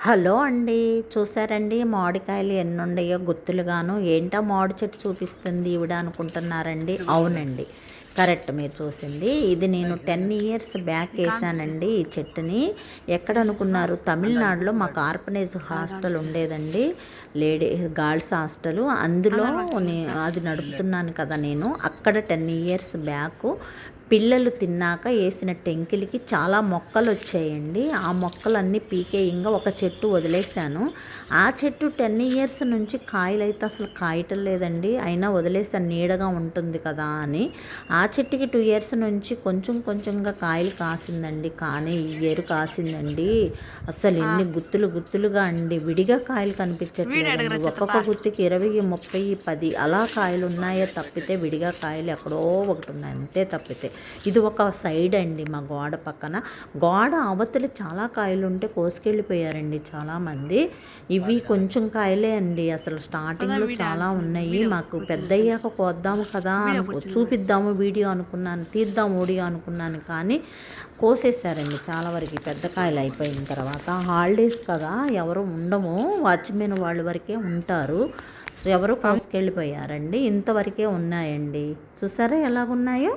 Hello అండి, చూసారండి మామిడికాయలు ఎన్ని ఉన్నాయో గుత్తులుగాను. ఏంటో మామిడి చెట్టు చూపిస్తుంది ఈవిడ అనుకుంటున్నారండి. అవునండి, కరెక్ట్ మీరు చూసింది. ఇది నేను 10 ఇయర్స్ బ్యాక్ వేసానండి ఈ చెట్టుని. ఎక్కడ అనుకున్నారు? తమిళనాడులో మాకు ఆర్ఫనేజ్ హాస్టల్ ఉండేదండి, లేడీ గర్ల్స్ హాస్టల్. అందులో అది నడుపుతున్నాను కదా నేను. అక్కడ 10 ఇయర్స్ బ్యాక్ పిల్లలు తిన్నాక వేసిన టెంకిలికి చాలా మొక్కలు వచ్చాయండి. ఆ మొక్కలన్నీ పీకేయంగా ఒక చెట్టు వదిలేశాను. ఆ చెట్టు 10 ఇయర్స్ నుంచి కాయలు అయితే అసలు కాయటం లేదండి. అయినా వదిలేసాను, నీడగా ఉంటుంది కదా అని. ఆ చెట్టుకి 2 ఇయర్స్ నుంచి కొంచెం కొంచెంగా కాయలు కాసిందండి. కానీ ఈ ఇయర్ కాసిందండి అసలు ఎన్ని గుత్తులు గుత్తులుగా అండి. విడిగా కాయలు కనిపించట్లేదండి. ఒక్కొక్క గుత్తికి 20, 30, 10 అలా కాయలు ఉన్నాయే తప్పితే విడిగా కాయలు ఎక్కడో ఒకటి ఉన్నాయి అంతే తప్పితే. ఇది ఒక సైడ్ అండి, మా గోడ పక్కన. గోడ అవతలి చాలా కాయలు ఉంటే కోసుకెళ్ళిపోయారండి చాలామంది. ఇవి కొంచెం కాయలే అండి. అసలు స్టార్టింగ్లో చాలా ఉన్నాయి. మాకు పెద్ద అయ్యాక కోద్దాము కదా, చూపిద్దాము వీడియో అనుకున్నాను, తీద్దాం వీడియో అనుకున్నాను. కానీ కోసేసారండి చాలా వరకు. పెద్ద కాయలు అయిపోయిన తర్వాత హాలిడేస్ కదా, ఎవరు ఉండము, వాచ్మెన్ వాళ్ళ వరకే ఉంటారు. ఎవరు కోసుకెళ్ళిపోయారండి. ఇంతవరకే ఉన్నాయండి. చూసారా ఎలాగున్నాయో.